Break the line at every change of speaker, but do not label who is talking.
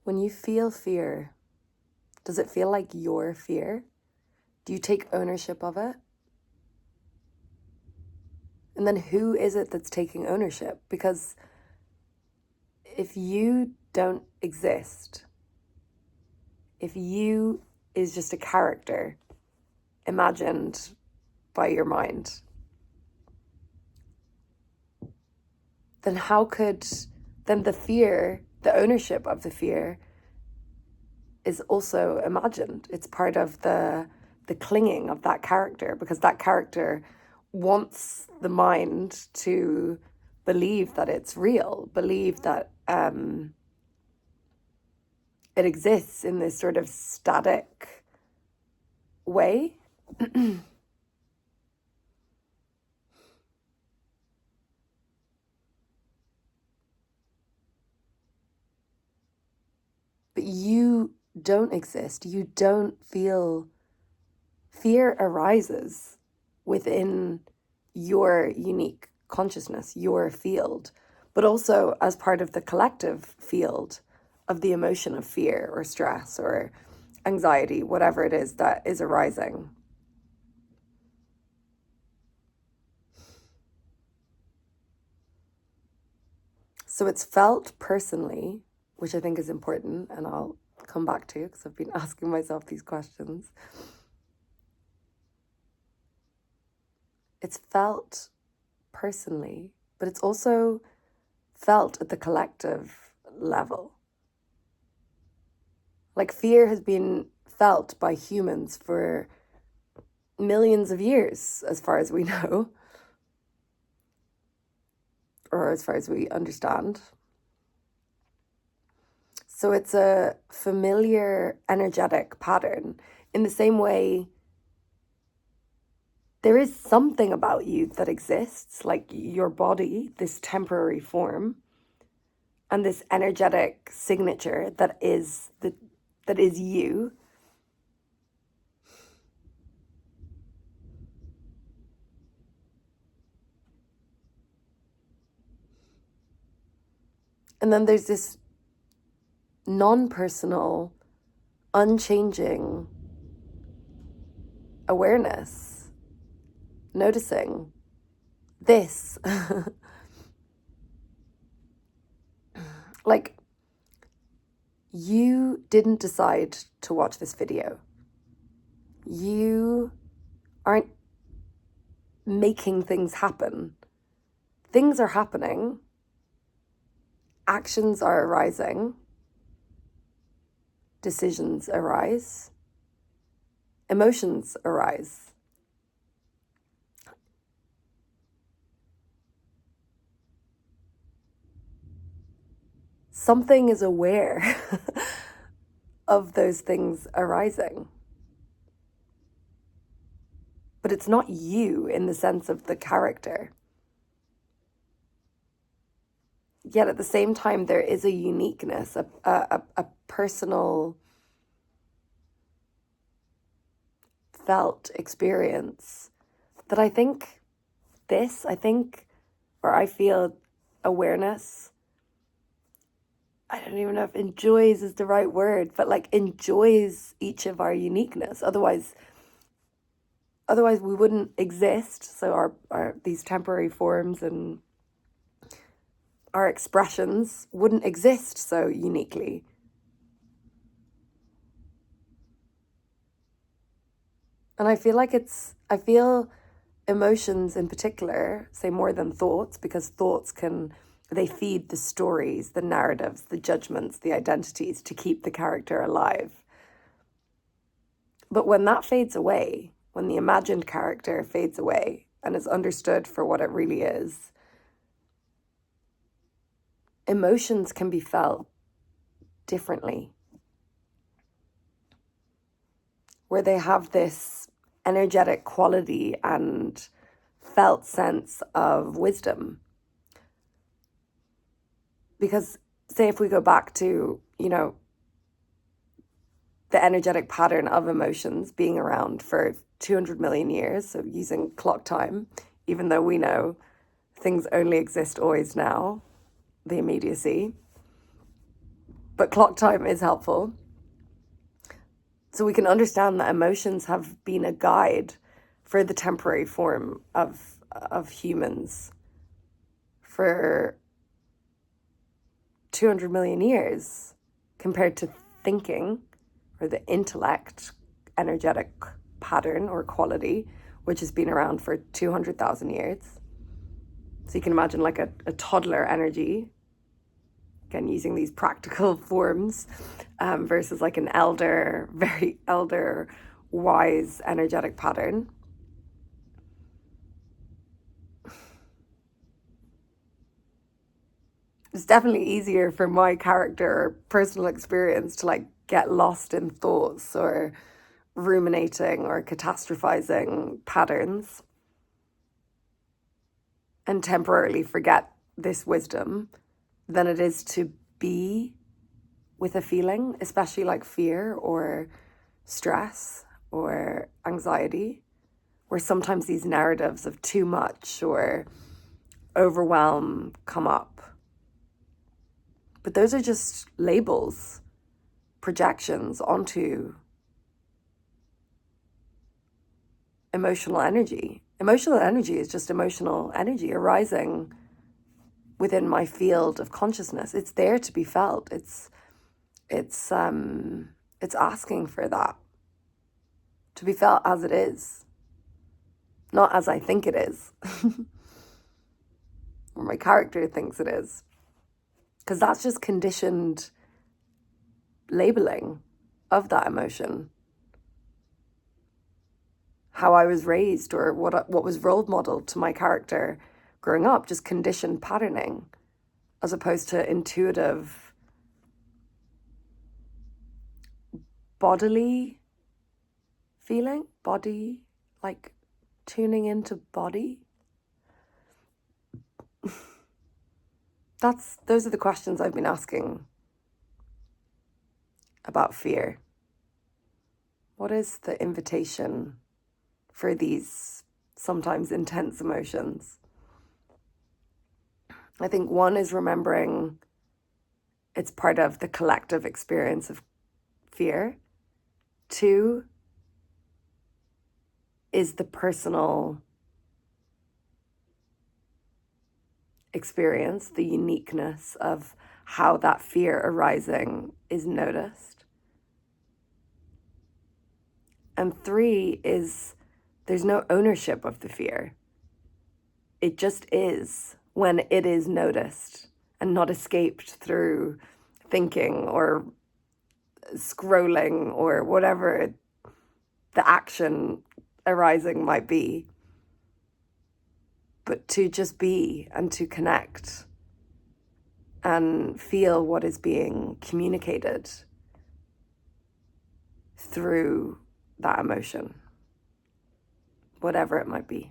When you feel fear, does it feel like your fear? Do you take ownership of it? And then who is it that's taking ownership? Because if you don't exist, if you is just a character imagined by your mind, then how could, then the fear, the ownership of the fear is also imagined. It's part of the clinging of that character, because that character wants the mind to believe that it's real, believe that it exists in this sort of static way. But you don't exist. You don't feel. Fear arises within your unique consciousness, your field, but also as part of the collective field of the emotion of fear or stress or anxiety, whatever it is that is arising. So it's felt personally, which I think is important, and I'll come back to because I've been asking myself these questions. It's felt personally, but it's also felt at the collective level. Like fear has been felt by humans for millions of years, as far as we know, or as far as we understand. So it's a familiar energetic pattern. In the same way, there is something about you that exists, like your body, this temporary form, and this energetic signature that is you. And then there's this non-personal, unchanging awareness, noticing this. Like, you didn't decide to watch this video. You aren't making things happen. Things are happening. Actions are arising. Decisions arise. Emotions arise. Something is aware of those things arising. But it's not you in the sense of the character. Yet at the same time, there is a uniqueness, a personal felt experience that I feel awareness. I don't even know if enjoys is the right word, but like enjoys each of our uniqueness. Otherwise we wouldn't exist. So our these temporary forms and our expressions wouldn't exist so uniquely. And I feel emotions in particular, say more than thoughts, because thoughts they feed the stories, the narratives, the judgments, the identities to keep the character alive. But when that fades away, when the imagined character fades away and is understood for what it really is, emotions can be felt differently, where they have this energetic quality and felt sense of wisdom. Because, say, if we go back to, the energetic pattern of emotions being around for 200 million years, so using clock time, even though we know things only exist always now, the immediacy. but clock time is helpful. So we can understand that emotions have been a guide for the temporary form of humans for 200 million years, compared to thinking, or the intellect, energetic pattern or quality, which has been around for 200,000 years. So you can imagine like a toddler energy, again, using these practical forms, versus like an elder, very elder, wise, energetic pattern. It's definitely easier for my character or personal experience to like get lost in thoughts or ruminating or catastrophizing patterns and temporarily forget this wisdom than it is to be with a feeling, especially like fear or stress or anxiety, where sometimes these narratives of too much or overwhelm come up. But those are just labels, projections onto emotional energy. Emotional energy is just emotional energy arising within my field of consciousness. It's there to be felt. It's asking for that to be felt as it is, not as I think it is, or my character thinks it is, because that's just conditioned labeling of that emotion. How I was raised or what was role modeled to my character growing up, just conditioned patterning, as opposed to intuitive, bodily feeling, body, like tuning into body. Those are the questions I've been asking about fear. What is the invitation for these sometimes intense emotions? I think one is remembering it's part of the collective experience of fear. Two is the personal experience, the uniqueness of how that fear arising is noticed. And three is there's no ownership of the fear. It just is when it is noticed and not escaped through thinking or scrolling or whatever the action arising might be. But to just be and to connect and feel what is being communicated through that emotion, whatever it might be.